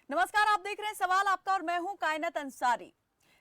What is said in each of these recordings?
नमस्कार, आप देख रहे हैं सवाल आपका और मैं हूं कायनात अंसारी।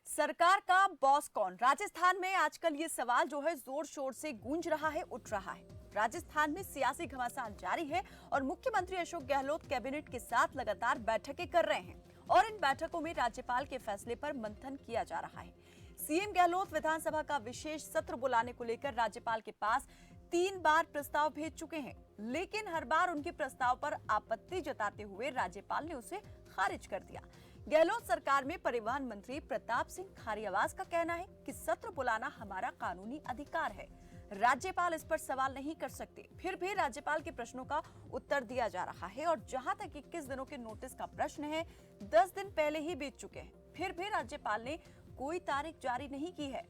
सरकार का बॉस कौन? राजस्थान में आजकल ये सवाल जो है जोर शोर से गूंज रहा है, उठ रहा है। राजस्थान में सियासी घमासान जारी है और मुख्यमंत्री अशोक गहलोत कैबिनेट के साथ लगातार बैठकें कर रहे हैं और इन बैठकों में राज्यपाल के फैसले पर मंथन किया जा रहा है। सीएम गहलोत विधानसभा का विशेष सत्र बुलाने को लेकर राज्यपाल के पास 3 बार प्रस्ताव भेज चुके हैं, लेकिन हर बार उनके प्रस्ताव पर आपत्ति जताते हुए राज्यपाल ने उसे खारिज कर दिया। गहलोत सरकार में परिवहन मंत्री प्रताप सिंह खाचरियावास का कहना है कि सत्र बुलाना हमारा कानूनी अधिकार है, राज्यपाल इस पर सवाल नहीं कर सकते। फिर भी राज्यपाल के प्रश्नों का उत्तर दिया जा रहा है और जहां तक 21 दिनों के नोटिस का प्रश्न है, 10 दिन पहले ही बीत चुके हैं, फिर भी राज्यपाल ने कोई तारीख जारी नहीं की है।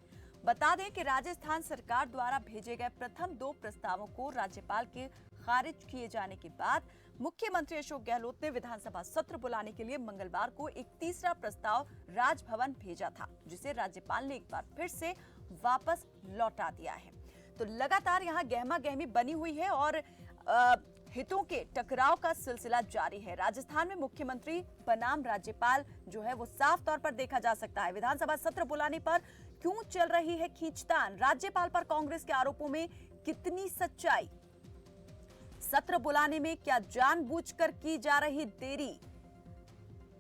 बता दें कि राजस्थान सरकार द्वारा भेजे गए प्रथम 2 प्रस्तावों को राज्यपाल के खारिज किए जाने के बाद मुख्यमंत्री अशोक गहलोत ने विधानसभा सत्र बुलाने के लिए मंगलवार को एक तीसरा प्रस्ताव राजभवन भेजा था, जिसे राज्यपाल ने एक बार फिर से वापस लौटा दिया है। तो लगातार यहाँ गहमा गहमी बनी हुई है और हितों के टकराव का सिलसिला जारी है। राजस्थान में मुख्यमंत्री बनाम राज्यपाल जो है वो साफ तौर पर देखा जा सकता है। विधानसभा सत्र बुलाने पर क्यों चल रही है खींचतान? राज्यपाल पर कांग्रेस के आरोपों में कितनी सच्चाई? सत्र बुलाने में क्या जानबूझकर की जा रही देरी?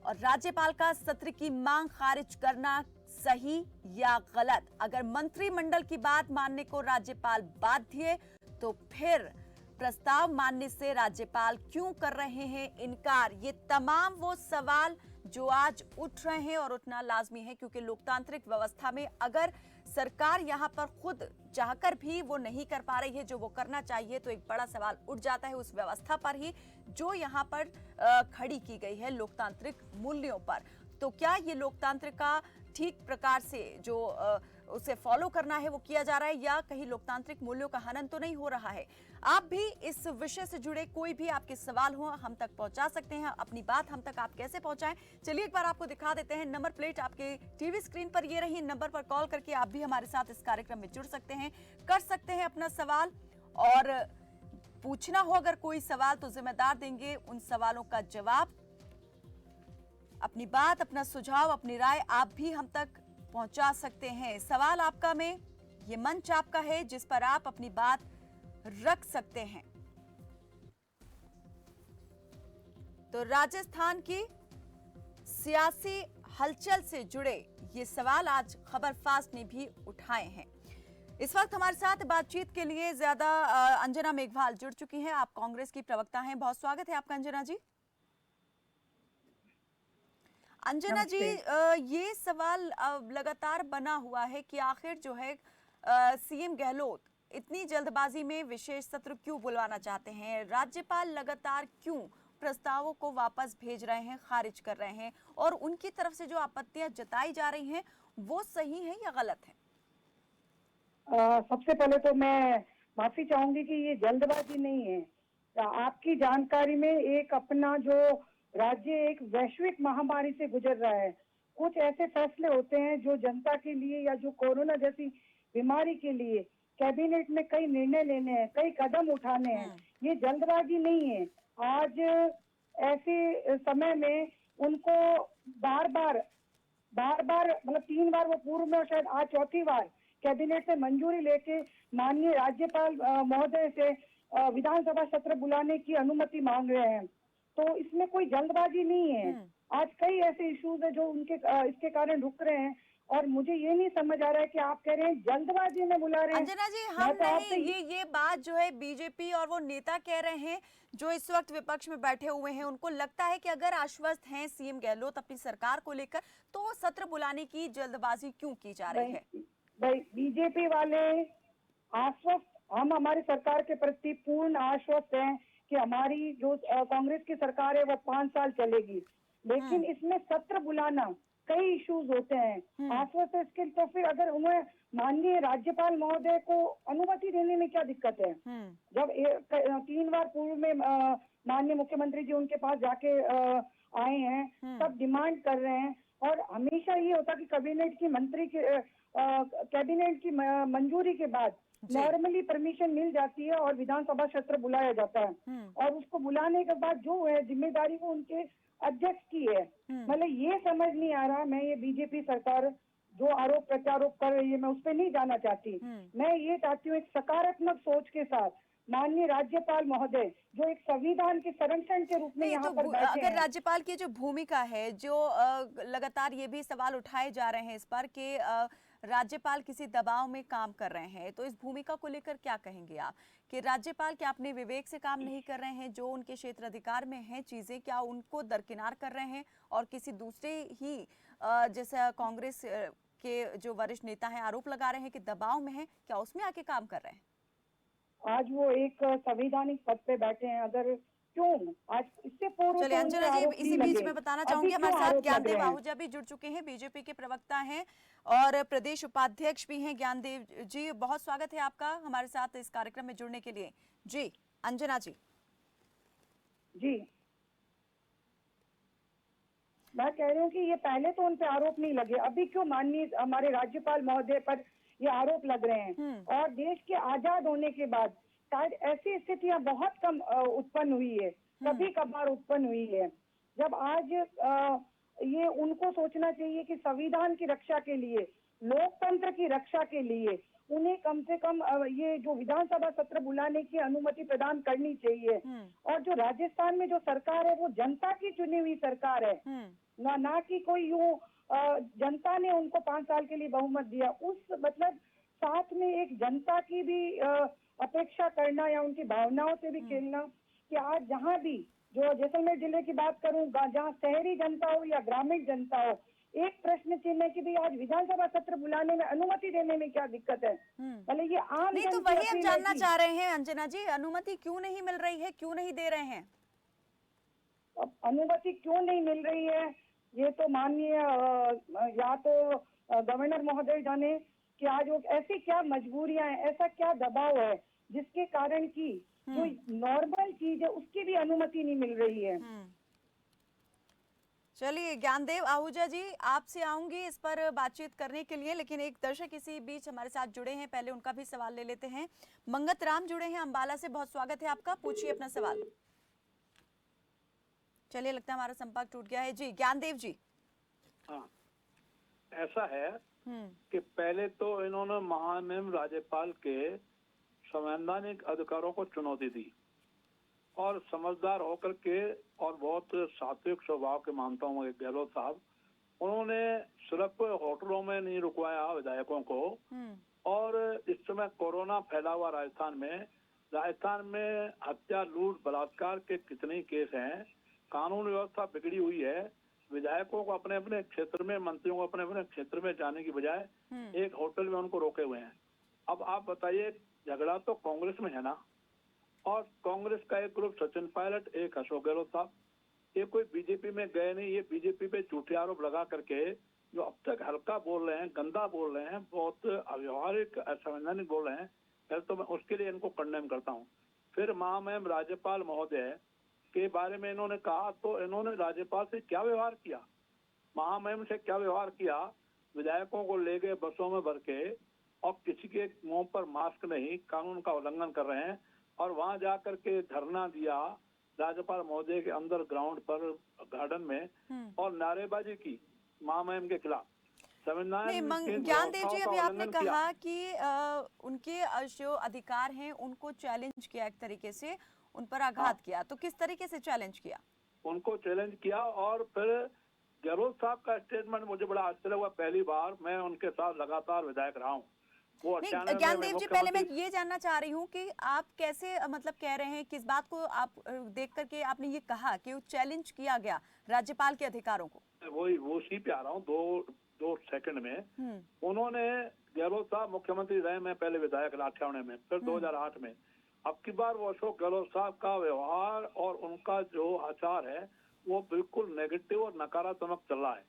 और राज्यपाल का सत्र की मांग खारिज करना सही या गलत? अगर मंत्रिमंडल की बात मानने को राज्यपाल बाध्य है, तो फिर प्रस्ताव मानने से राज्यपाल क्यों कर रहे हैं इनकार? ये तमाम वो सवाल जो आज उठ रहे हैं और उठना लाजमी है, क्योंकि लोकतांत्रिक व्यवस्था में अगर सरकार यहां पर खुद चाहकर भी वो नहीं कर पा रही है जो वो करना चाहिए, तो एक बड़ा सवाल उठ जाता है उस व्यवस्था पर ही जो यहां पर खड़ी की गई है लोकतांत्रिक मूल्यों पर। तो क्या ये लोकतंत्र का ठीक प्रकार से जो उसे फॉलो करना है वो किया जा रहा है, या कहीं लोकतांत्रिक मूल्यों का हनन तो नहीं हो रहा है? आप भी इस विषय से जुड़े कोई भी आपके सवाल हो हम तक पहुंचा सकते हैं। अपनी बात हम तक आप कैसे पहुंचाएं, चलिए एक बार आपको दिखा देते हैं। नंबर प्लेट आपके टीवी स्क्रीन पर ये रही, नंबर पर कॉल करके आप भी हमारे साथ इस कार्यक्रम में जुड़ सकते हैं, कर सकते हैं अपना सवाल। और पूछना हो अगर कोई सवाल तो जिम्मेदार देंगे उन सवालों का जवाब। अपनी बात, अपना सुझाव, अपनी राय आप भी हम तक पहुंचा सकते हैं। सवाल आपका में ये मंच आपका है जिस पर आप अपनी बात रख सकते हैं। तो राजस्थान की सियासी हलचल से जुड़े ये सवाल आज खबर फास्ट ने भी उठाए हैं। इस वक्त हमारे साथ बातचीत के लिए ज्यादा अंजना मेघवाल जुड़ चुकी हैं। आप कांग्रेस की प्रवक्ता हैं, बहुत स्वागत है आपका अंजना जी। अंजना जी, ये सवाल लगातार बना हुआ है कि आखिर जो है सीएम गहलोत इतनी जल्दबाजी में विशेष सत्र क्यों बुलवाना चाहते हैं? राज्यपाल लगातार क्यों प्रस्तावों को वापस भेज रहे हैं, खारिज कर रहे हैं, और उनकी तरफ से जो आपत्तियां जताई जा रही हैं वो सही है या गलत है? सबसे पहले तो मैं माफी चाहूंगी कि ये जल्दबाजी नहीं है। आपकी जानकारी में एक अपना जो राज्य एक वैश्विक महामारी से गुजर रहा है, कुछ ऐसे फैसले होते हैं जो जनता के लिए या जो कोरोना जैसी बीमारी के लिए कैबिनेट में कई निर्णय लेने हैं, कई कदम उठाने हैं। ये जल्दबाजी नहीं है। आज ऐसे समय में उनको बार बार मतलब 3 बार वो पूर्व में और शायद आज चौथी बार कैबिनेट से मंजूरी लेके माननीय राज्यपाल महोदय से विधानसभा सत्र बुलाने की अनुमति मांग रहे हैं। तो इसमें कोई जल्दबाजी नहीं है। आज कई ऐसे इश्यूज है जो उनके इसके कारण रुक रहे हैं, और मुझे ये नहीं समझ आ रहा है कि आप कह रहे हैं जल्दबाजी में बुला रहे हैं। अंजना जी, हम नहीं, ये बात जो है बीजेपी और वो नेता कह रहे हैं जो इस वक्त विपक्ष में बैठे हुए हैं, उनको लगता है कि अगर आश्वस्त हैं सीएम गहलोत अपनी सरकार को लेकर, तो सत्र बुलाने की जल्दबाजी क्यों की जा रही है? भाई बीजेपी वाले आश्वस्त, हम हमारी सरकार के प्रति पूर्ण आश्वस्त हैं कि हमारी जो कांग्रेस की सरकार है वो 5 साल चलेगी, लेकिन इसमें सत्र बुलाना कई इश्यूज होते हैं। आश्वस्त है इसके, तो फिर अगर उन्हें माननीय राज्यपाल महोदय को अनुमति देने में क्या दिक्कत है? जब 3 बार पूर्व में माननीय मुख्यमंत्री जी उनके पास जाके आए हैं, तब डिमांड कर रहे हैं, और हमेशा ये होता कि कैबिनेट की मंजूरी के बाद नॉर्मली परमिशन मिल जाती है और विधानसभा सत्र बुलाया जाता है, और उसको बुलाने के बाद जो है जिम्मेदारी वो उनके अध्यक्ष की है। मतलब ये समझ नहीं आ रहा, मैं ये बीजेपी सरकार जो आरोप प्रत्यारोप कर रही है मैं उस पर नहीं जाना चाहती। मैं ये चाहती हूँ एक सकारात्मक सोच के साथ माननीय राज्यपाल महोदय जो एक संविधान के संरक्षण के रूप में नहीं यहाँ तो पर बैठे अगर हैं। राज्यपाल की जो भूमिका है, जो लगातार ये भी सवाल उठाए जा रहे हैं इस पर कि राज्यपाल किसी दबाव में काम कर रहे हैं, तो इस भूमिका को लेकर क्या कहेंगे आप कि राज्यपाल क्या अपने विवेक से काम नहीं कर रहे हैं? जो उनके क्षेत्र अधिकार में हैं चीजें, क्या उनको दरकिनार कर रहे हैं और किसी दूसरे ही जैसा कांग्रेस के जो वरिष्ठ नेता हैं आरोप लगा रहे हैं कि दबाव में है, क्या उसमें आके काम कर रहे हैं? आज वो एक संवैधानिक पद पे बैठे हैं, अगर क्यों आज इससे पूर्व चलिए तो उन अंजना पे जी, आरोप इसी नहीं बीच लगे, में बताना अभी चाहूंगी हमारे क्यों साथ आरोप लग ज्ञानदेव रहे हैं? आहूजा भी जुड़ चुके हैं, बीजेपी के प्रवक्ता हैं और प्रदेश उपाध्यक्ष भी हैं। ज्ञानदेव जी, बहुत स्वागत है आपका हमारे साथ इस कार्यक्रम में जुड़ने के लिए। जी अंजना जी। जी मैं कह रही हूँ कि ये पहले तो उन पे आरोप नहीं लगे, अभी क्यों माननीय हमारे राज्यपाल महोदय पर ये आरोप लग रहे हैं? और देश के आजाद होने के बाद शायद ऐसी स्थितियां बहुत कम उत्पन्न हुई है, कभी कभार उत्पन्न हुई है। जब आज ये उनको सोचना चाहिए कि संविधान की रक्षा के लिए, लोकतंत्र की रक्षा के लिए उन्हें कम से कम ये जो विधानसभा सत्र बुलाने की अनुमति प्रदान करनी चाहिए। और जो राजस्थान में जो सरकार है वो जनता की चुनी हुई सरकार है, ना कि कोई यूं जनता ने उनको 5 साल के लिए बहुमत दिया। उस मतलब साथ में एक जनता की भी अपेक्षा करना या उनकी भावनाओं से भी खेलना कि आज जहां भी जो जैसलमेर जिले की बात करूं, जहां शहरी जनता हो या ग्रामीण जनता हो, एक प्रश्न चिन्ह है कि भाई आज विधानसभा सत्र बुलाने में अनुमति देने में क्या दिक्कत है? मतलब ये आम नहीं तो जन की वही हम अपील है जानना कि चाह रहे हैं अंजना जी, अनुमति क्यों नहीं मिल रही है, क्यों नहीं दे रहे हैं? अब अनुमति क्यों नहीं मिल रही है ये तो माननीय या तो गवर्नर महोदय जाने कि आज वो ऐसी क्या मजबूरियां हैं, ऐसा क्या दबाव है जिसके कारण की जो नॉर्मल चीज है उसकी भी अनुमति नहीं मिल रही है। चलिए ज्ञानदेव आहूजा जी, आपसे आऊंगी इस पर बातचीत करने के लिए, लेकिन एक दर्शक इसी बीच हमारे साथ जुड़े हैं, पहले उनका भी सवाल ले लेते हैं। मंगत राम जुड़े हैं अंबाला से, बहुत स्वागत है आपका, पूछिए अपना सवाल। चलिए लगता है हमारा संपर्क टूट गया है। जी ज्ञानदेव जी। हाँ, ऐसा है कि पहले तो इन्होंने महामहिम राज्यपाल के संवैधानिक अधिकारों को चुनौती दी और समझदार होकर के और बहुत सात्विक स्वभाव के मानता हूँ गहलोत साहब, उन्होंने सिर्फ होटलों में नहीं रुकवाया विधायकों को। और इस समय कोरोना फैला हुआ राजस्थान में हत्या, लूट, बलात्कार के कितने केस हैं, कानून व्यवस्था बिगड़ी हुई है। विधायकों को अपने अपने क्षेत्र में, मंत्रियों को अपने अपने क्षेत्र में जाने की बजाय एक होटल में उनको रोके हुए हैं। अब आप बताइए, झगड़ा तो कांग्रेस में है ना, और कांग्रेस का एक ग्रुप सचिन पायलट, एक अशोक गहलोत साहब, ये कोई बीजेपी में गए नहीं। ये बीजेपी पे झूठे आरोप लगा करके जो अब तक हल्का बोल रहे हैं, गंदा बोल रहे हैं, बहुत अव्यवहारिक, असंवैधानिक बोल रहे हैं, पहले तो मैं उसके लिए इनको कंडेम करता हूँ। फिर महामहिम राज्यपाल महोदय के बारे में इन्होंने कहा, तो इन्होंने राज्यपाल से क्या व्यवहार किया, महामहिम से क्या व्यवहार किया? विधायकों को ले गए बसों में भर के और किसी के मुंह पर मास्क नहीं, कानून का उल्लंघन कर रहे हैं। और वहां जाकर के धरना दिया राज्यपाल महोदय के अंदर ग्राउंड पर, गार्डन में, और नारेबाजी की महामहिम के खिलाफ। ज्ञानदेव जी, अभी आपने कहा कि उनके जो अधिकार हैं उनको चैलेंज किया, एक तरीके से उन पर आघात किया, तो किस तरीके से चैलेंज किया? उनको चैलेंज किया और फिर गहलोत साहब का स्टेटमेंट मुझे बड़ा आश्चर्य हुआ। पहली बार मैं उनके साथ लगातार विधायक रहा हूँ। वो ज्ञानदेव जी, पहले मैं ये जानना चाह रही हूँ कि आप कैसे मतलब कह रहे हैं, किस बात को आप देख करके आपने ये कहा कि वो चैलेंज किया गया राज्यपाल के अधिकारों को? वही वो सी पे आ रहा हूँ, दो सेकंड में। उन्होंने, गहलोत साहब मुख्यमंत्री रहे, मैं पहले विधायक 98 में, फिर 2008 में। अब की बार वो अशोक गहलोत साहब का व्यवहार और उनका जो आचार है वो बिल्कुल नेगेटिव और नकारात्मक चल रहा है।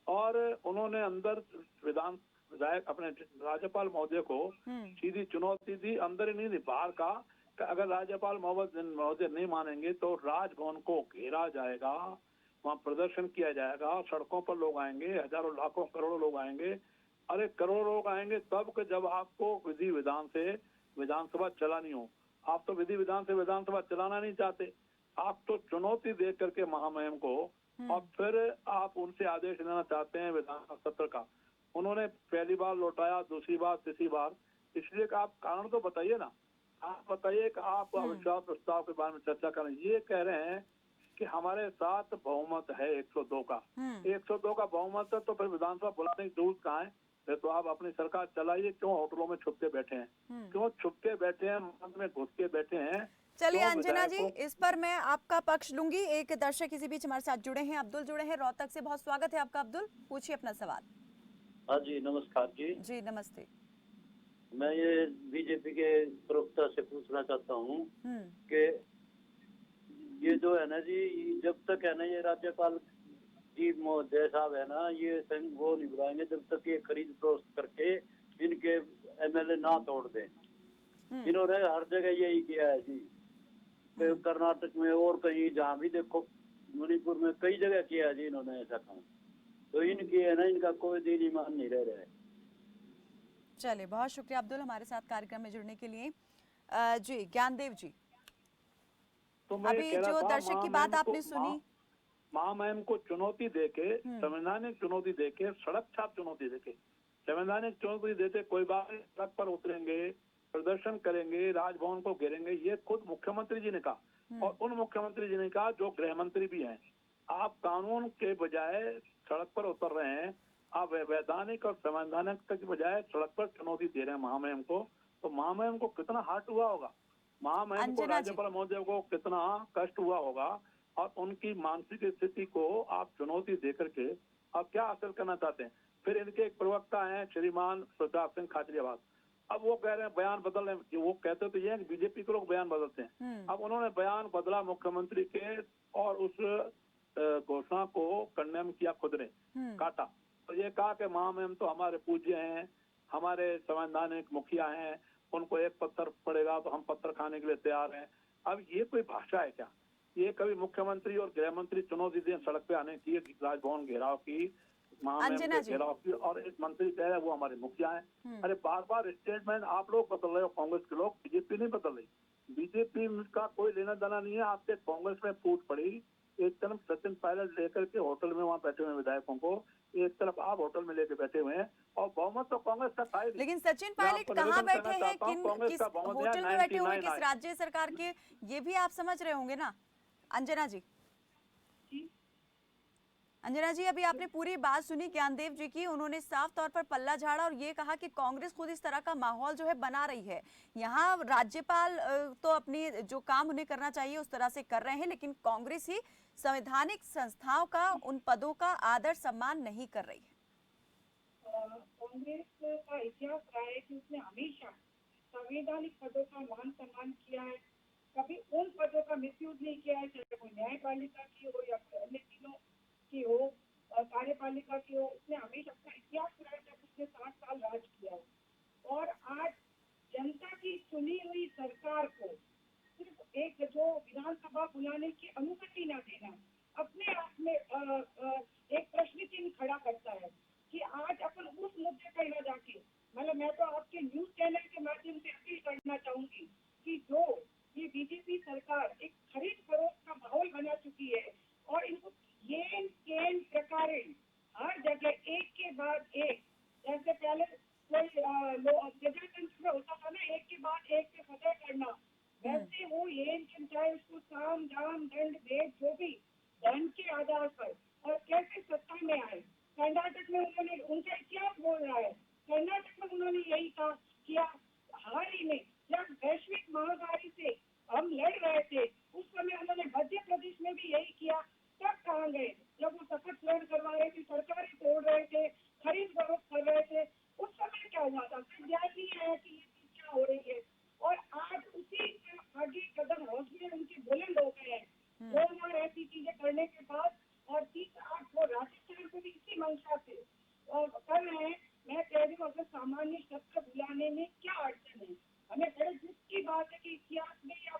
और उन्होंने अंदर विधायक अपने राज्यपाल महोदय को सीधी चुनौती दी, अंदर ही नहीं दी, बाहर का, कि अगर राज्यपाल महोदय नहीं मानेंगे तो राजभवन को घेरा जाएगा, वहाँ प्रदर्शन किया जाएगा, सड़कों पर लोग आएंगे, हजारों लाखों करोड़ों लोग आएंगे। अरे करोड़ों लोग आएंगे तब कि जब आपको विधि विधान से विधानसभा चलानी हो। आप तो विधि विधान से विधानसभा चलाना नहीं चाहते, आप तो चुनौती दे करके महामहिम को और फिर आप उनसे आदेश लेना चाहते हैं विधान सत्र का। उन्होंने पहली बार लौटाया, दूसरी बार, तीसरी बार, इसलिए कि आप कारण तो बताइए ना। आप बताइए कि आप अविश्वास प्रस्ताव के बारे में चर्चा करें। ये कह रहे हैं कि हमारे साथ बहुमत है 102 का। 102 का बहुमत है तो फिर विधानसभा बुलाने की जरूरत कहाँ है? फिर तो आप अपनी सरकार चलाइए। क्यों होटलों में छुप के बैठे हैं? क्यों छुप के बैठे हैं, मंच में घुस के बैठे हैं? चलिए अंजना जी, इस पर मैं आपका पक्ष लूंगी। एक दर्शक इसी बीच हमारे साथ जुड़े हैं, अब्दुल जुड़े हैं रोहतक से। बहुत स्वागत है आपका अब्दुल, पूछिए अपना सवाल। हाँ जी, नमस्कार जी। जी नमस्ते। मैं ये बीजेपी के प्रवक्ता से पूछना चाहता हूँ कि ये जो है ना जी, जब तक है ना ये राज्यपाल जी महोदय साहब है ना, ये वो नहीं बुलाएंगे जब तक ये खरीद फरोख्त करके इनके एमएलए ना तोड़ दें। इन्होंने हर जगह यही किया है जी, कर्नाटक में और कहीं जहाँ भी देखो, मणिपुर में कई जगह किया है जी इन्होंने ऐसा काम। तो इनकी है ना, इनका कोई दिन ईमान नहीं रह रहा है। चलिए, बहुत शुक्रिया अब्दुल हमारे साथ कार्यक्रम में जुड़ने के लिए। जी ज्ञानदेव जी, तो मैं अभी जो दर्शक की बात आपने सुनी, महामहिम को चुनौती देके, संवैधानिक चुनौती देके, सड़क छाप चुनौती देके, संवैधानिक चुनौती देते कोई बात नहीं, सड़क पर उतरेंगे, प्रदर्शन करेंगे, राजभवन को घेरेंगे, ये खुद मुख्यमंत्री जी ने कहा। और उन मुख्यमंत्री जी ने कहा जो गृह मंत्री भी हैं। आप कानून के बजाय सड़क पर उतर रहे हैं, आप वैधानिक और संवैधानिक के बजाय सड़क पर चुनौती दे रहे हैं महामहिम को। तो महामहिम को कितना हार्ट हुआ होगा, महामहिम को, राज्यपाल महोदय को कितना कष्ट हुआ होगा, और उनकी मानसिक स्थिति को आप चुनौती दे करके आप क्या हासिल करना चाहते हैं? फिर इनके एक प्रवक्ता हैं श्रीमान प्रताप सिंह खाचरियावास, अब वो कह रहे हैं बयान बदल रहे हैं। वो कहते तो ये है कि बीजेपी के लोग बयान बदलते हैं। अब उन्होंने बयान बदला मुख्यमंत्री के, और उस घोषणा को कंडेम किया, खुद ने काटा। तो ये कहा कि महामहिम तो हमारे पूज्य हैं, हमारे संवैधानिक मुखिया हैं, उनको एक पत्थर पड़ेगा तो हम पत्थर खाने के लिए तैयार हैं। अब ये कोई भाषा है क्या? ये कभी मुख्यमंत्री और गृह मंत्री चुनौती दें सड़क पे आने की, राजभवन घेराव की, महामहिम के घेराव की, और एक मंत्री कह रहे हैं वो हमारे मुखिया हैं। अरे बार बार स्टेटमेंट आप लोग बदल रहे हो, कांग्रेस के लोग, बीजेपी नहीं बदल रही। बीजेपी का कोई लेना देना नहीं है आपसे। कांग्रेस में फूट पड़ी, एक तरफ सचिन पायलट लेकर के होटल में वहाँ बैठे हुए विधायकों को, एक तरफ आप होटल में लेके बैठे हुए हैं, और बहुमत तो कांग्रेस का था ही नहीं। लेकिन सचिन पायलट कहाँ बैठे हैं, किस होटल में बैठे हुए, किस राज्य सरकार के, ये भी आप समझ रहे होंगे ना अंजना जी। अंजना जी, अभी आपने पूरी बात सुनी ज्ञानदेव जी की। उन्होंने साफ तौर पर पल्ला झाड़ा और ये कहा कि कांग्रेस खुद इस तरह का माहौल जो है बना रही है। यहाँ राज्यपाल तो अपनी जो काम उन्हें करना चाहिए उस तरह से कर रहे हैं, लेकिन कांग्रेस ही संवैधानिक संस्थाओं का, उन पदों का आदर सम्मान नहीं कर रही है। कांग्रेस का इतिहास रहा है कि उसने हमेशा संवैधानिक पदों का मान सम्मान किया है, कभी उन पदों का मिसयूज नहीं किया है, चाहे वो न्यायपालिका की हो या अन्य तीनों की हो, कार्यपालिका की हो। उसने हमेशा अपना इतिहास रहा है जब उसने 60 साल राज किया है। और आज जनता की चुनी हुई सरकार को सिर्फ एक जो विधानसभा बुलाने की अनुमति न देना अपने आप में एक प्रश्न चिन्ह खड़ा करता है कि आज अपन उस मुद्दे पर न जाके, मतलब मैं तो आपके न्यूज चैनल के माध्यम से अपील करना चाहूंगी कि जो ये बीजेपी सरकार एक खरीद फरोख्त का माहौल बना चुकी है, और इनको येन केन प्रकारेण हर जगह एक के बाद एक, जैसे पहले कोई प्रजातंत्र में होता था ना, एक के बाद एक पे फतह करना, वैसे वो येन केन, चाहे उसको साम दाम दंड भेद जो भी धन के आधार पर, और कैसे सत्ता में आए। कर्नाटक में उन्होंने, उनका इतिहास बोल रहा है, कर्नाटक में उन्होंने यही था किया। हाल ही में जब वैश्विक महामारी से हम लड़ रहे थे, उस समय उन्होंने मध्य प्रदेश में भी यही किया। तब कहाँ गए जब वो शपथ ग्रहण करवा रहे थे, सरकारें तोड़ रहे थे, खरीद फरोख्त कर रहे थे, उस समय क्या हुआ था? फिर ध्यान नहीं आया कि ये चीज क्या हो रही है। और आज उसी से आगे कदम हौसले उनके बुलंद हो गए हैं 2 बार ऐसी चीजें करने के बाद, और 30-8 वो राजस्थान को भी इसी मंशा से कर रहे हैं। मैं कह रही हूँ, अगर सामान्य सत्र बुलाने में क्या अड़चन है? हमें बड़े दुख की बात है कि इतिहास में या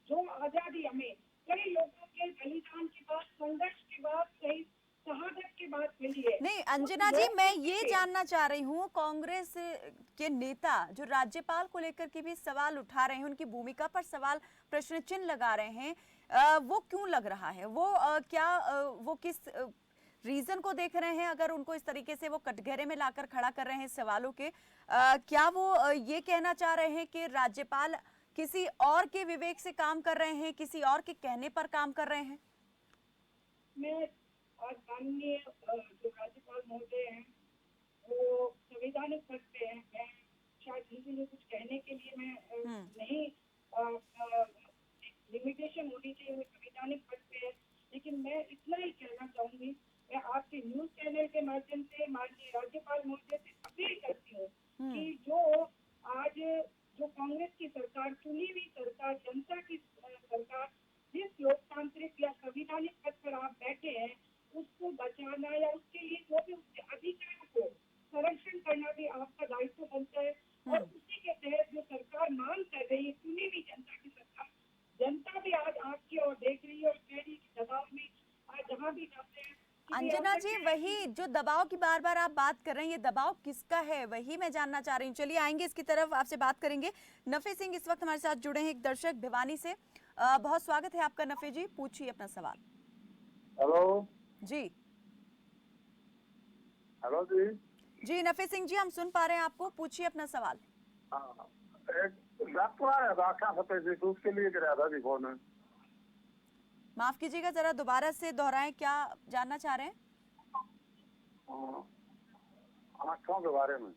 जो आजादी हमें कई लोगों के बलिदान के बाद, संघर्ष के बाद, शहीद शहादत के बाद मिली है। नहीं अंजना जी, मैं ये जानना चाह रही हूँ, कांग्रेस के नेता जो राज्यपाल को लेकर के भी सवाल उठा रहे हैं, उनकी भूमिका पर सवाल, प्रश्न चिन्ह लगा रहे हैं, वो क्यों लग रहा है? वो वो किस रीजन को देख रहे हैं? अगर उनको इस तरीके से वो कटघरे में लाकर खड़ा कर रहे हैं सवालों के, क्या वो ये कहना चाह रहे हैं कि राज्यपाल किसी और के विवेक से काम कर रहे हैं, किसी और के कहने पर काम कर रहे हैं? मैं आज माननीय जो राज्यपाल महोदय हैं वो संवैधानिक पद पे हैं। मैं शायद उनके लिए कुछ कहने के लिए मैं नहीं, लिमिटेशन होनी चाहिए, वो संवैधानिक पद पे है। लेकिन मैं इतना ही कहना चाहूंगी, मैं आपके न्यूज चैनल के माध्यम से माननीय राज्यपाल महोदय से अपील करती हूँ कि जो आज जो कांग्रेस की सरकार, चुनी हुई सरकार, जनता की सरकार, जिस लोकतांत्रिक या संवैधानिक पद पर आप बैठे हैं उसको बचाना या उसके लिए जो भी उसके अधिकारों को संरक्षण करना भी आपका दायित्व बनता है। और उसी के तहत जो सरकार मांग कर रही है, चुनी हुई जनता की सरकार, जनता भी आज आपकी ओर देख रही है और कह रही है कि दबाव में आज जहाँ भी जाते हैं। अंजना जी, वही जो दबाव की बार बार आप बात कर रहे हैं, ये दबाव किसका है, वही मैं जानना चाह रही हूँ। चलिए आएंगे इसकी तरफ, आपसे बात करेंगे। नफे सिंह इस वक्त हमारे साथ जुड़े हैं, एक दर्शक भिवानी से। बहुत स्वागत है आपका नफे जी, पूछिए अपना सवाल। हेलो जी हेलो जी। जी नफे सिंह जी, हम सुन पा रहे हैं आपको, पूछिए अपना सवाल। हाँ, एक डॉक्टर आया था आँखा सफेद जी, तो उसके लिए कराया था जी फोन। माफ कीजिएगा, जरा दोबारा से दोहराएं, क्या जानना चाह रहे हैं? आँखों के बारे में।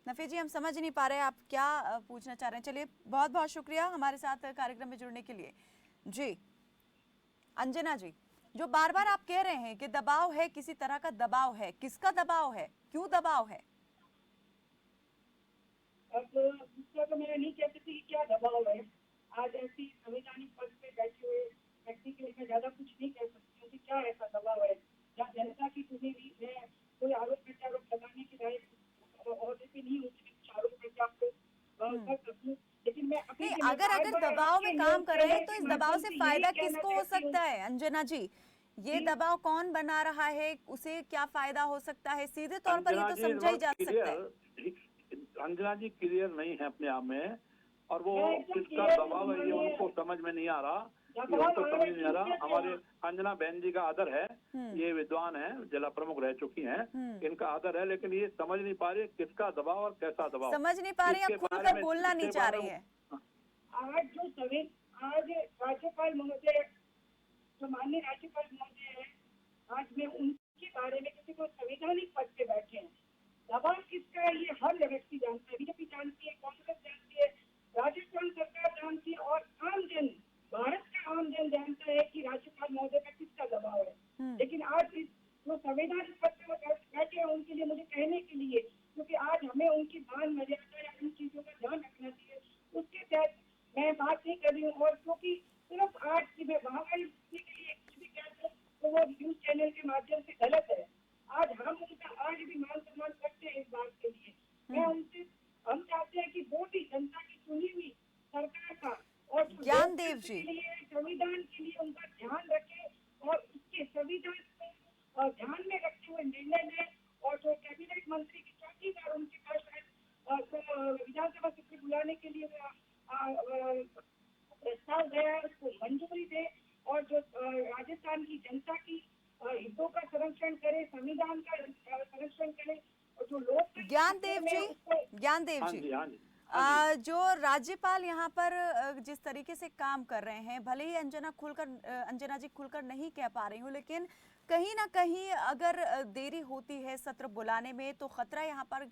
नफे जी, हम समझ नहीं पा रहे आप क्या पूछना चाह रहे हैं। चलिए, बहुत बहुत शुक्रिया हमारे साथ कार्यक्रम में जुड़ने के लिए। जी अंजना जी, जो बार बार आप कह रहे हैं कि दबाव है, किसी तरह का दबाव है, किसका दबाव है, क्यों दबाव है? अब उसका तो मैं नहीं कह सकती कि क्या दबाव है। आज ऐसी संवैधानिक पद पे बैठे हुए व्यक्ति के लिए मैं ज्यादा कुछ नहीं कह सकती हूँ कि क्या ऐसा दबाव है। जहाँ जनता की चुनी हुई है, कोई आरोप प्रत्यारोप लगाने की राय और भी नहीं होती, कुछ आरोप प्रत्यारोप कर सकूँ। लेकिन मैं नहीं, अगर दबाव में काम कर रहे हैं तो इस दबाव से फायदा किसको हो सकता है? अंजना जी, ये दबाव कौन बना रहा है, उसे क्या फायदा हो सकता है? सीधे तौर पर ये तो समझा ही जा सकता है। अंजना जी क्लियर नहीं है अपने आप में, और वो किसका दबाव है ये उनको समझ में नहीं आ रहा, ये उनको समझ नहीं आ रहा। हमारे अंजना बहन जी का आदर है, ये विद्वान है, जिला प्रमुख रह चुकी हैं, इनका आदर है, लेकिन ये समझ नहीं पा रहे किसका दबाव और कैसा दबाव समझ नहीं पा रही है, खुलकर बोलना नहीं चाह रही है। आज राज्यपाल महोदय, जो माननीय राज्यपाल महोदय है, आज मैं उनके बारे में किसी को संवैधानिक पद पे बैठे हैं। दबाव किसका है ये हर व्यक्ति जानता है, बीजेपी जानती है, कांग्रेस जानती है, राजस्थान सरकार जानती है, और आम जन, भारत का आम जन जानता है कि राज्यपाल महोदय का किसका दबाव है। लेकिन आज जो संवैधानिक पद पे बैठे हैं उनके लिए मुझे कहने के लिए, क्योंकि आज हमें उनकी मान मर्यादा या उन चीजों का ध्यान रखना चाहिए, उसके तहत मैं बात नहीं कर रही हूँ। और क्योंकि सिर्फ आज की मैं वाहवाही के लिए कुछ भी कहूँ तो वो न्यूज चैनल के माध्यम से गलत है। आज हम उनका आज भी मान सम्मान करते हैं इस बात के लिए। मैं उनसे, हम चाहते हैं कि वो भी जनता की चुनी हुई सरकार का और ज्ञानदेव जी संविधान के लिए उनका ध्यान रखे और उसके संविधान को ध्यान में रखते हुए निर्णय लें। और जो कैबिनेट मंत्री की चौथी बार उनके पास विधानसभा सत्र बुलाने के लिए प्रस्ताव गया है, उसको मंजूरी दे और जो राजस्थान की जनता की हितों का संरक्षण करे, संविधान का संरक्षण करे। और जो लोग ज्ञानदेव जी, जो राज्यपाल यहाँ पर जिस तरीके से काम कर रहे हैं, भले ही अंजना जी खुलकर नहीं कह पा रही हूँ, लेकिन कहीं ना कहीं अगर देरी होती है सत्र बुलाने में तो खतरा यहाँ पर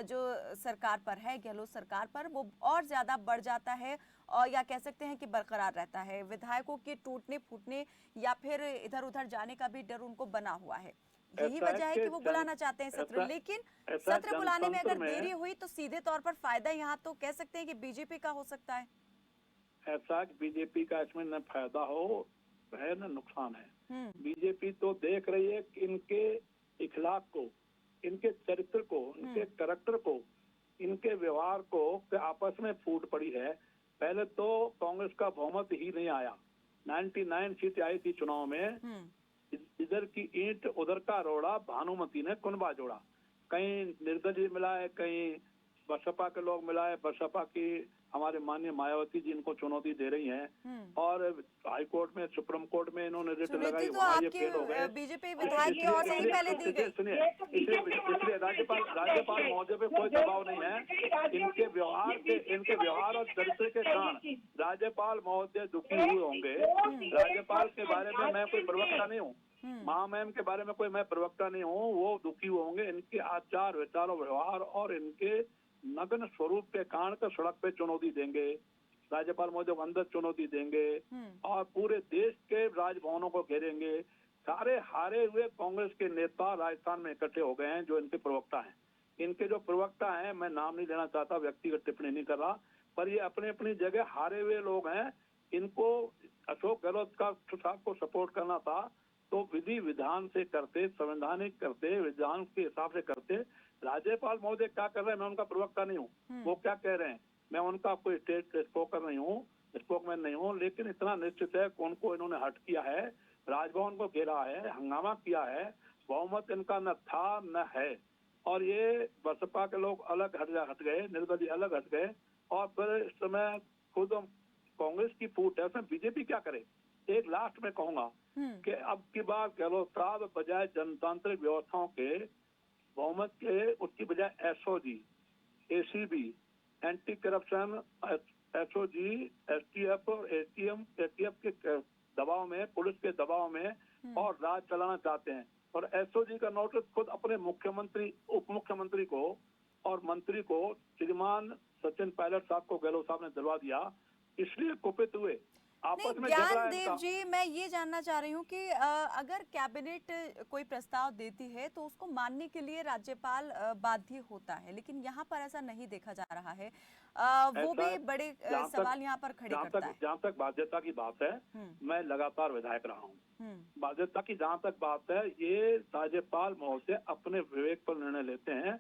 जो सरकार पर है, गहलोत सरकार पर, वो और ज्यादा बढ़ जाता है, और या कह सकते हैं कि बरकरार रहता है। विधायकों के टूटने फूटने या फिर इधर उधर जाने का भी डर उनको बना हुआ है। यही वजह है कि वो बुलाना चाहते हैं सत्र, लेकिन सत्र बुलाने में अगर देरी हुई तो सीधे तौर पर फायदा यहाँ तो कह सकते हैं कि बीजेपी का हो सकता है। ऐसा बीजेपी का इसमें न फायदा हो है न नुकसान है। बीजेपी तो देख रही है कि इनके इखलाक को, इनके चरित्र को, इनके कैरेक्टर को, इनके व्यवहार को आपस में फूट पड़ी है। पहले तो कांग्रेस का बहुमत ही नहीं आया, 99 सीटें आई थी चुनाव में, इधर की ईंट उधर का रोड़ा, भानुमति ने कुनबा जोड़ा। कहीं निर्दलीय मिला है, कहीं बसपा के लोग मिला है, बसपा की हमारे माननीय मायावती जी इनको चुनौती दे रही हैं और हाई कोर्ट में, सुप्रीम कोर्ट में इन्होंने रिट लगाई, तो वहाँ ये आपके फेल हो गए। बीजेपी विधायक की ओर से ही पहले दी गई। सुनिए, इसलिए राज्यपाल महोदय पे कोई दबाव नहीं है। इनके व्यवहार और चरित्र के कारण राज्यपाल महोदय दुखी हुए होंगे। राज्यपाल के बारे में मैं कोई प्रवक्ता नहीं हूँ, महामहिम के बारे में कोई मैं प्रवक्ता नहीं हूँ, वो दुखी हुए होंगे। इनके आचार विचार व्यवहार और इनके नग्न स्वरूप के कारण का सड़क पे चुनौती देंगे, राज्यपाल महोदय को अंदर चुनौती देंगे और पूरे देश के राजभवनों को घेरेंगे। सारे हारे हुए कांग्रेस के नेता राजस्थान में इकट्ठे हो गए हैं जो इनके प्रवक्ता हैं। इनके जो प्रवक्ता हैं, मैं नाम नहीं लेना चाहता, व्यक्तिगत टिप्पणी नहीं कर रहा, पर ये अपनी अपनी जगह हारे हुए लोग हैं। इनको अशोक गहलोत का साहब को सपोर्ट करना था तो विधि विधान से करते, संवैधानिक करते, विधान के हिसाब से करते। राज्यपाल महोदय क्या कर रहे हैं, मैं उनका प्रवक्ता नहीं हूँ, वो क्या कह रहे हैं, मैं उनका कोई स्टेट स्पोकर नहीं हूँ, स्पोकमैन नहीं हूँ, लेकिन इतना निश्चित है कि उनको इन्होंने हट किया है, राजभवन को घेरा है, हंगामा किया है, बहुमत इनका न था न है। और ये बसपा के लोग अलग हट गए, निर्दलीय अलग हट गए और फिर इस समय खुद कांग्रेस की फूट है, उसमें बीजेपी क्या करे। एक लास्ट में कहूंगा कि अब की बार गहलोत साहब बजाय जनतांत्रिक व्यवस्थाओं के बहुमत के, उसकी बजाय SOG, ACB, anti corruption, SOG, STF और एटीएफ के दबाव में, पुलिस के दबाव में और राज चलाना चाहते हैं। और एसओजी का नोटिस खुद अपने मुख्यमंत्री, उप मुख्यमंत्री को और मंत्री को, श्रीमान सचिन पायलट साहब को गहलोत साहब ने दिलवा दिया, इसलिए कुपित हुए। आपस में ज्ञानदेव जी, मैं ये जानना चाह रही हूँ कि अगर कैबिनेट कोई प्रस्ताव देती है तो उसको मानने के लिए राज्यपाल बाध्य होता है, लेकिन यहाँ पर ऐसा नहीं देखा जा रहा है। वो भी बड़े सवाल यहाँ पर खड़े करता है। जहाँ तक बाध्यता की बात है, मैं लगातार विधायक रहा हूँ। बाध्यता की जहाँ तक बात है, ये राज्यपाल महोदय अपने विवेक पर निर्णय लेते हैं।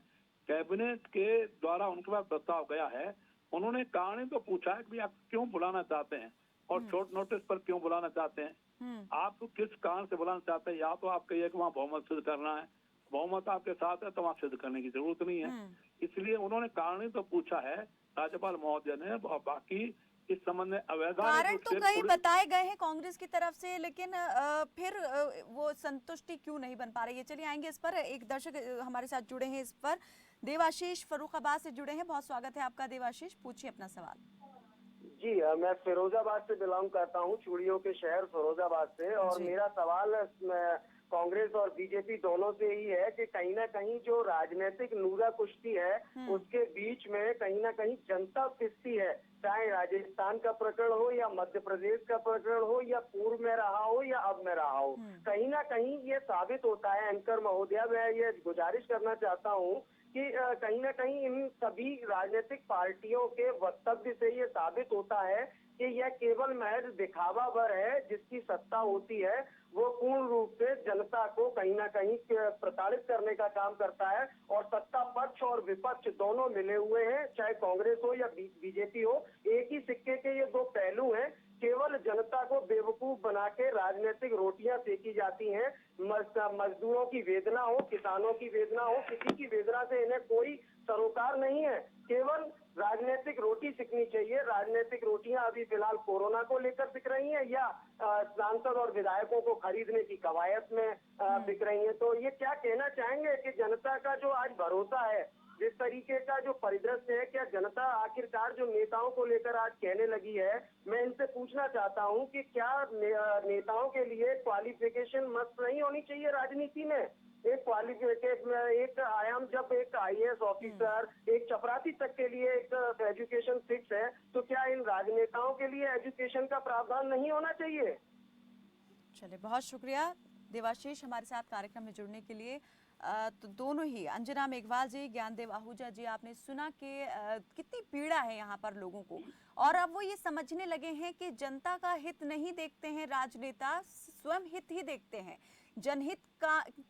कैबिनेट के द्वारा उनके पास प्रस्ताव गया है, उन्होंने कारण तो पूछा है कि आप क्यों बुलाना चाहते हैं और शॉर्ट नोटिस पर क्यों बुलाना चाहते हैं, आप किस कारण से बुलाना चाहते हैं। या तो आप कहिए कि वहाँ बहुमत सिद्ध करना है, बहुमत आपके साथ है तो वहाँ सिद्ध करने की जरूरत नहीं है। इसलिए उन्होंने कारण तो पूछा है राज्यपाल महोदय ने, और बाकी इस संबंध में अवैधानिक कारण तो कई बताए गए हैं कांग्रेस की तरफ से, लेकिन फिर वो संतुष्टि क्यों नहीं बन पा रही है। चलिए आएंगे इस पर। एक दर्शक हमारे साथ जुड़े हैं इस पर, देवाशीष फर्रुखाबाद से जुड़े हैं। बहुत स्वागत है आपका देवाशीष, पूछिए अपना सवाल। जी, मैं फिरोजाबाद से बिलोंग करता हूँ, चूड़ियों के शहर फिरोजाबाद से। और मेरा सवाल कांग्रेस और बीजेपी दोनों से ही है कि कहीं ना कहीं जो राजनीतिक नूरा कुश्ती है उसके बीच में कहीं ना कहीं जनता पिसती है, चाहे राजस्थान का प्रकरण हो या मध्य प्रदेश का प्रकरण हो या पूर्व में रहा हो या अब में रहा हो। कहीं ना कहीं ये साबित होता है, एंकर महोदया, मैं ये गुजारिश करना चाहता हूँ कि कहीं ना कहीं इन सभी राजनीतिक पार्टियों के वक्तव्य से ये साबित होता है कि यह केवल महज दिखावा भर है। जिसकी सत्ता होती है वो पूर्ण रूप से जनता को कहीं ना कहीं प्रताड़ित करने का काम करता है। और सत्ता पक्ष और विपक्ष दोनों मिले हुए हैं, चाहे कांग्रेस हो या बीजेपी हो, एक ही सिक्के के ये दो पहलू हैं। केवल जनता को बेवकूफ बना के राजनीतिक रोटियां सेकी जाती हैं। मजदूरों की वेदना हो, किसानों की वेदना हो, किसी की वेदना से इन्हें कोई सरोकार नहीं है। केवल राजनीतिक रोटी सिकनी चाहिए। राजनीतिक रोटियां अभी फिलहाल कोरोना को लेकर बिक रही हैं या सांसद और विधायकों को खरीदने की कवायद में बिक रही हैं। तो ये क्या कहना चाहेंगे कि जनता का जो आज भरोसा है, जिस तरीके का जो परिदृश्य है, क्या जनता आखिरकार जो नेताओं को लेकर आज कहने लगी है, मैं इनसे पूछना चाहता हूं कि क्या नेताओं के लिए क्वालिफिकेशन मस्ट नहीं होनी चाहिए राजनीति में? एक क्वालिफिकेशन, एक आयाम, जब एक आईएएस ऑफिसर, एक चपरासी तक के लिए एक एजुकेशन फिक्स है, तो क्या इन राजनेताओं के लिए एजुकेशन का प्रावधान नहीं होना चाहिए? चलिए, बहुत शुक्रिया देवाशीष हमारे साथ कार्यक्रम में जुड़ने के लिए। तो दोनों ही, अंजना मेघवाल जी, ज्ञानदेव आहूजा जी, आपने सुना कि कितनी पीड़ा है यहाँ पर लोगों को, और अब वो ये समझने लगे हैं कि जनता का हित नहीं देखते हैं राजनेता, स्वयं हित ही देखते हैं। जनहित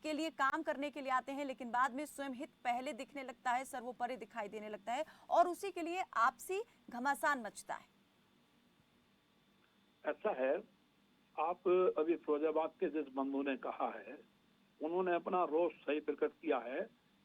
के लिए काम करने के लिए आते हैं, लेकिन बाद में स्वयं हित पहले दिखने लगता है, सर्वोपरि दिखाई देने लगता है, और उसी के लिए आपसी घमासान मचता है। ऐसा है, आप अभी फिरोजाबाद के जिस बंधु ने कहा है, उन्होंने अपना रोष सही प्रकट किया है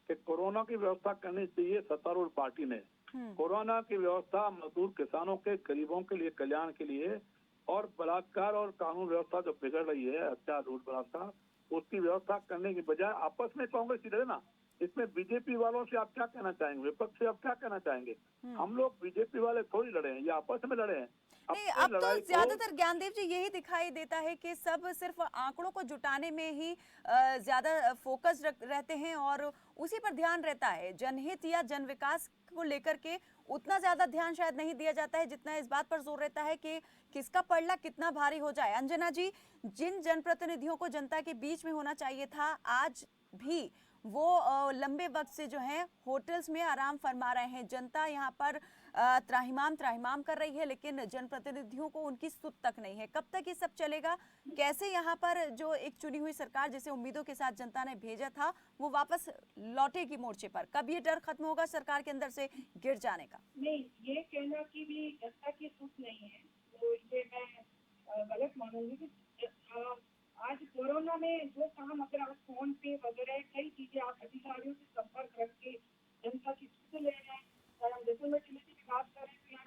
कि कोरोना की व्यवस्था करनी चाहिए सत्तारूढ़ पार्टी ने, कोरोना की व्यवस्था मजदूर किसानों के, गरीबों के लिए, कल्याण के लिए, और बलात्कार और कानून व्यवस्था जो बिगड़ रही है, हत्या, लूट, बलात्कार, उसकी व्यवस्था करने की बजाय आपस में कांग्रेस ही लड़े ना। इसमें बीजेपी वालों से आप क्या कहना चाहेंगे, विपक्ष से आप क्या कहना चाहेंगे? हम लोग बीजेपी वाले थोड़ी लड़े हैं, ये आपस में लड़े हैं। नहीं, अब तो ज्यादातर ज्ञानदेव जी यही दिखाई देता है कि सब सिर्फ आंकड़ों को जुटाने में ही ज्यादा फोकस रहते हैं और उसी पर ध्यान रहता है। जनहित या जन विकास को लेकर के उतना ज्यादा ध्यान शायद नहीं दिया जाता है जितना इस बात पर जोर रहता है कि किसका पलड़ा कितना भारी हो जाए। अंजना जी, जिन जनप्रतिनिधियों को जनता के बीच में होना चाहिए था, आज भी वो लंबे वक्त से जो है होटल्स में आराम फरमा रहे हैं। जनता यहाँ पर त्राहिमाम कर रही है, लेकिन जनप्रतिनिधियों को उनकी सुध तक नहीं है। कब तक ये सब चलेगा? कैसे यहाँ पर जो एक चुनी हुई सरकार जिसे उम्मीदों के साथ जनता ने भेजा था वो वापस लौटेगी मोर्चे पर? कब ये डर खत्म होगा सरकार के अंदर से गिर जाने का? नहीं, ये कहना कि भी जनता की सुध नहीं है, तो ये मैं गलत मानूंगी कि आज कोरोना में जो काम अगर आप फोन पे वगैरह कई चीजें आप अधिकारियों से संपर्क रख के जनता की सुध ले रहे हैं, और हम जनप्रतिनिधि की बात कर रहे हैं तो यहाँ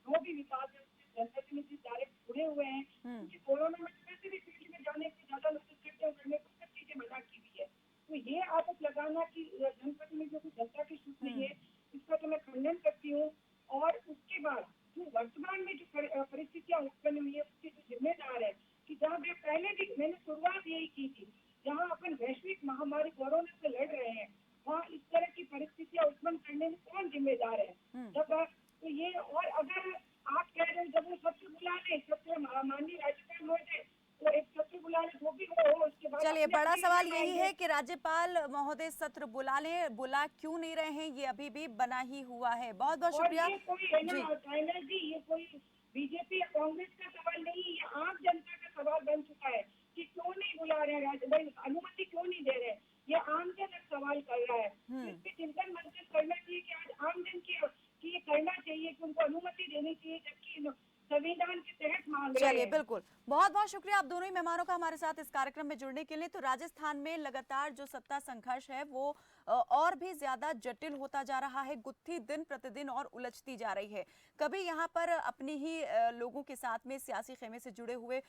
जो भी विकास है उससे जनप्रतिनिधि डायरेक्ट जुड़े हुए हैं, क्योंकि कोरोना में किसी भी फील्ड में जाने की ज्यादा लोग करते हैं, उन्होंने कुछ चीजें मना की हुई है। तो ये आरोप लगाना कि जनप्रतिनिधियों को जनता की सुध नहीं है, इसका तो मैं खंडन करती हूँ। और उसके बाद जो वर्तमान में जो परिस्थितियां उत्पन्न हुई है उसके जो जिम्मेदार है कि जहाँ मैं पहले भी मैंने शुरुआत यही की थी, जहाँ अपन वैश्विक महामारी कोरोना से लड़ रहे हैं, वहाँ इस तरह की परिस्थितियां उत्पन्न करने में कौन जिम्मेदार है? जब तो ये, और अगर आप कह रहे हैं जब वो सत्र बुला ले, सत्र माननीय राज्यपाल महोदय तो एक सत्र बुला ले, जो भी हो उसके बाद। चलिए, बड़ा सवाल यही है कि राज्यपाल महोदय सत्र बुला ले, बुला क्यों नहीं रहे हैं, ये अभी भी बना ही हुआ है। बहुत बहुत शुक्रिया जी। ये कोई बीजेपी या कांग्रेस का सवाल नहीं, ये आम जनता का सवाल बन चुका है कि क्यों नहीं बुला रहे हैं, अनुमति क्यों नहीं दे रहे। ये आम जन सवाल कर रहा है, इस पे चिंतन मंथन करना चाहिए कि आज आम जन की ये करना चाहिए कि उनको अनुमति देनी चाहिए, जबकि संविधान के तहत मांग रहे हैं। चलिए, बिल्कुल, बहुत बहुत शुक्रिया आप दोनों ही मेहमानों का हमारे साथ इस कार्यक्रम में जुड़ने के लिए। तो राजस्थान में लगातार जो सत्ता संघर्ष है वो और भी ज्यादा जटिल होता जा रहा है, गुत्थी दिन प्रतिदिन और उलझती जा रही है। कभी यहाँ पर अपनी ही लोगों के साथ में, सियासी खेमे से जुड़े हुए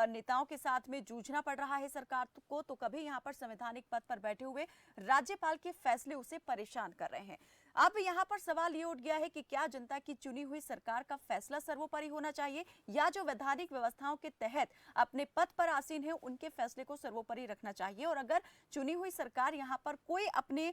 नेताओं के साथ में जूझना पड़ रहा है सरकार को, तो कभी यहाँ पर संवैधानिक पद पर बैठे हुए राज्यपाल के फैसले उसे परेशान कर रहे हैं। अब यहाँ पर सवाल ये उठ गया है कि क्या जनता की चुनी हुई सरकार का फैसला सर्वोपरि होना चाहिए, या जो वैधानिक व्यवस्थाओं के तहत अपने पद पर आसीन है उनके फैसले को सर्वोपरि रखना चाहिए। और अगर चुनी हुई सरकार यहाँ पर कोई अपने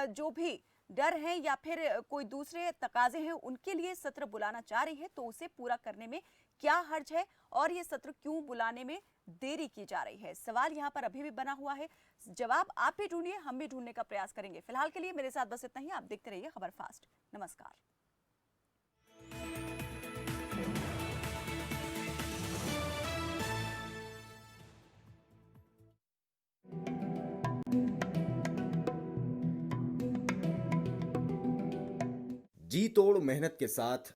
जो भी डर है या फिर कोई दूसरे तकाजे हैं उनके लिए सत्र बुलाना चाह रही है, तो उसे पूरा करने में क्या हर्ज है और ये सत्र क्यों बुलाने में देरी की जा रही है? सवाल यहाँ पर अभी भी बना हुआ है। जवाब आप भी ढूंढिए, हम भी ढूंढने का प्रयास करेंगे। फिलहाल के लिए मेरे साथ बस इतना ही। आप देखते रहिए खबर फास्ट। नमस्कार। जी तोड़ मेहनत के साथ